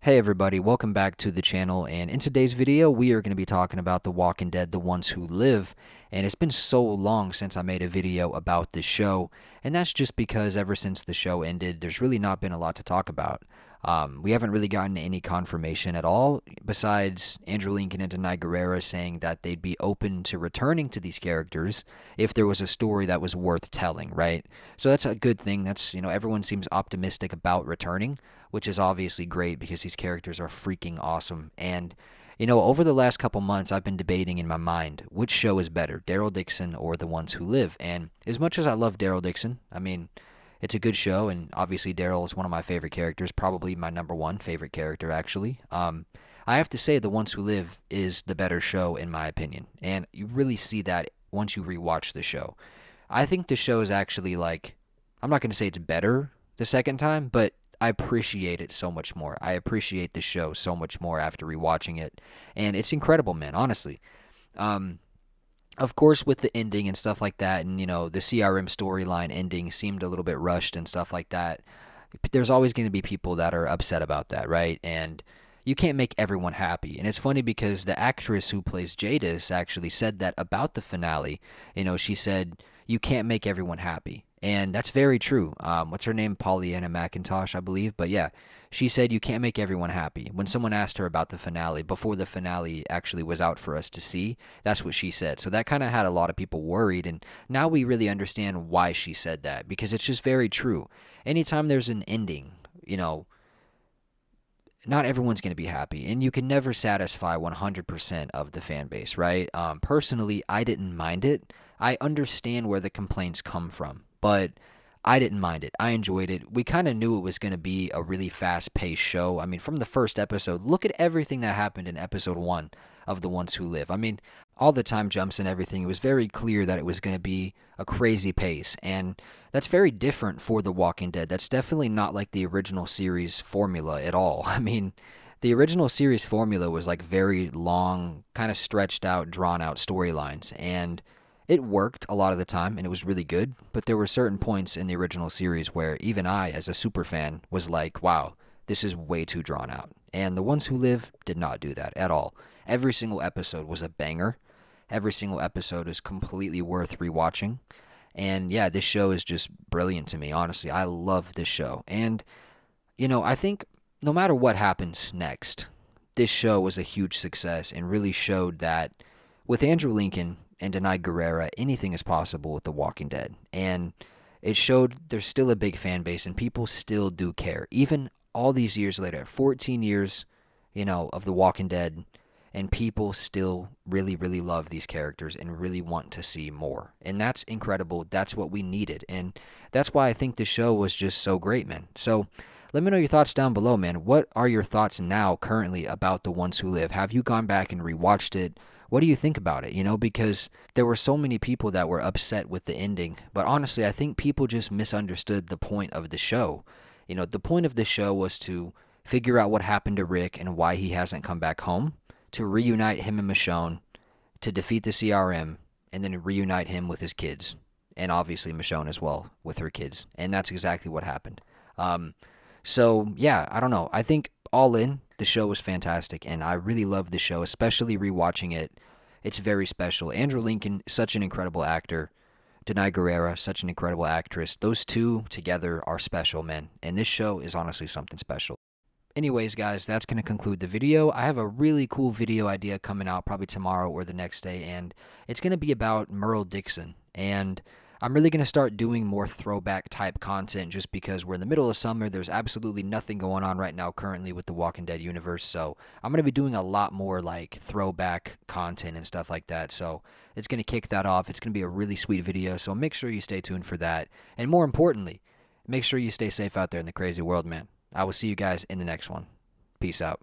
Hey everybody, welcome back to the channel, and in today's video we are going to be talking about The Walking Dead, The Ones Who Live. And it's been so long since I made a video about this show, and that's just because ever since the show ended there's really not been a lot to talk about. We haven't really gotten any confirmation at all, besides Andrew Lincoln and Denai Guerrera saying that they'd be open to returning to these characters if there was a story that was worth telling, right? So that's a good thing. That's, everyone seems optimistic about returning, which is obviously great because these characters are freaking awesome. And, over the last couple months, I've been debating in my mind which show is better, Daryl Dixon or The Ones Who Live. And as much as I love Daryl Dixon, I mean, it's a good show, and obviously Daryl is one of my favorite characters, probably my number one favorite character, actually. I have to say The Ones Who Live is the better show, in my opinion. And you really see that once you rewatch the show. I think the show is actually like, I'm not going to say it's better the second time, but I appreciate it so much more. I appreciate the show so much more after rewatching it, and it's incredible, man. Honestly, um, of course, with the ending and stuff like that, and the CRM storyline ending seemed a little bit rushed and stuff like that. There's always going to be people that are upset about that, right? And you can't make everyone happy. And it's funny because the actress who plays Jadis actually said that about the finale. She said, you can't make everyone happy. And that's very true. What's her name? Pollyanna McIntosh, I believe. But yeah, she said you can't make everyone happy. When someone asked her about the finale, before the finale actually was out for us to see, that's what she said. So that kind of had a lot of people worried. And now we really understand why she said that, because it's just very true. Anytime there's an ending, not everyone's going to be happy, and you can never satisfy 100% of the fan base, right? Personally, I didn't mind it. I understand where the complaints come from, but I didn't mind it. I enjoyed it. We kind of knew it was going to be a really fast-paced show. I mean, from the first episode, look at everything that happened in episode 1 of The Ones Who Live. I mean, all the time jumps and everything. It was very clear that it was going to be a crazy pace, and that's very different for The Walking Dead. That's definitely not like the original series formula at all. I mean, the original series formula was like very long, kind of stretched out, drawn out storylines, and it worked a lot of the time and it was really good, but there were certain points in the original series where even I, as a super fan, was like, wow, this is way too drawn out. And The Ones Who Live did not do that at all. Every single episode was a banger. Every single episode is completely worth rewatching. And yeah, this show is just brilliant to me, honestly. I love this show. And, I think no matter what happens next, this show was a huge success and really showed that with Andrew Lincoln and Denai Guerrera, anything is possible with The Walking Dead. And it showed there's still a big fan base and people still do care. Even all these years later, 14 years, of The Walking Dead, and people still really, really love these characters and really want to see more. And that's incredible. That's what we needed. And that's why I think the show was just so great, man. So let me know your thoughts down below, man. What are your thoughts now, currently, about The Ones Who Live? Have you gone back and rewatched it? What do you think about it? Because there were so many people that were upset with the ending. But honestly, I think people just misunderstood the point of the show. The point of the show was to figure out what happened to Rick and why he hasn't come back home, to reunite him and Michonne, to defeat the CRM, and then reunite him with his kids. And obviously Michonne as well with her kids. And that's exactly what happened. So, yeah, I don't know. I think all in, the show was fantastic, and I really love the show, especially rewatching it. It's very special. Andrew Lincoln, such an incredible actor. Denai Guerrera, such an incredible actress. Those two together are special, man. And this show is honestly something special. Anyways, guys, that's going to conclude the video. I have a really cool video idea coming out probably tomorrow or the next day, and it's going to be about Merle Dixon. And I'm really going to start doing more throwback type content just because we're in the middle of summer. There's absolutely nothing going on right now currently with the Walking Dead universe. So I'm going to be doing a lot more like throwback content and stuff like that. So it's going to kick that off. It's going to be a really sweet video. So make sure you stay tuned for that. And more importantly, make sure you stay safe out there in the crazy world, man. I will see you guys in the next one. Peace out.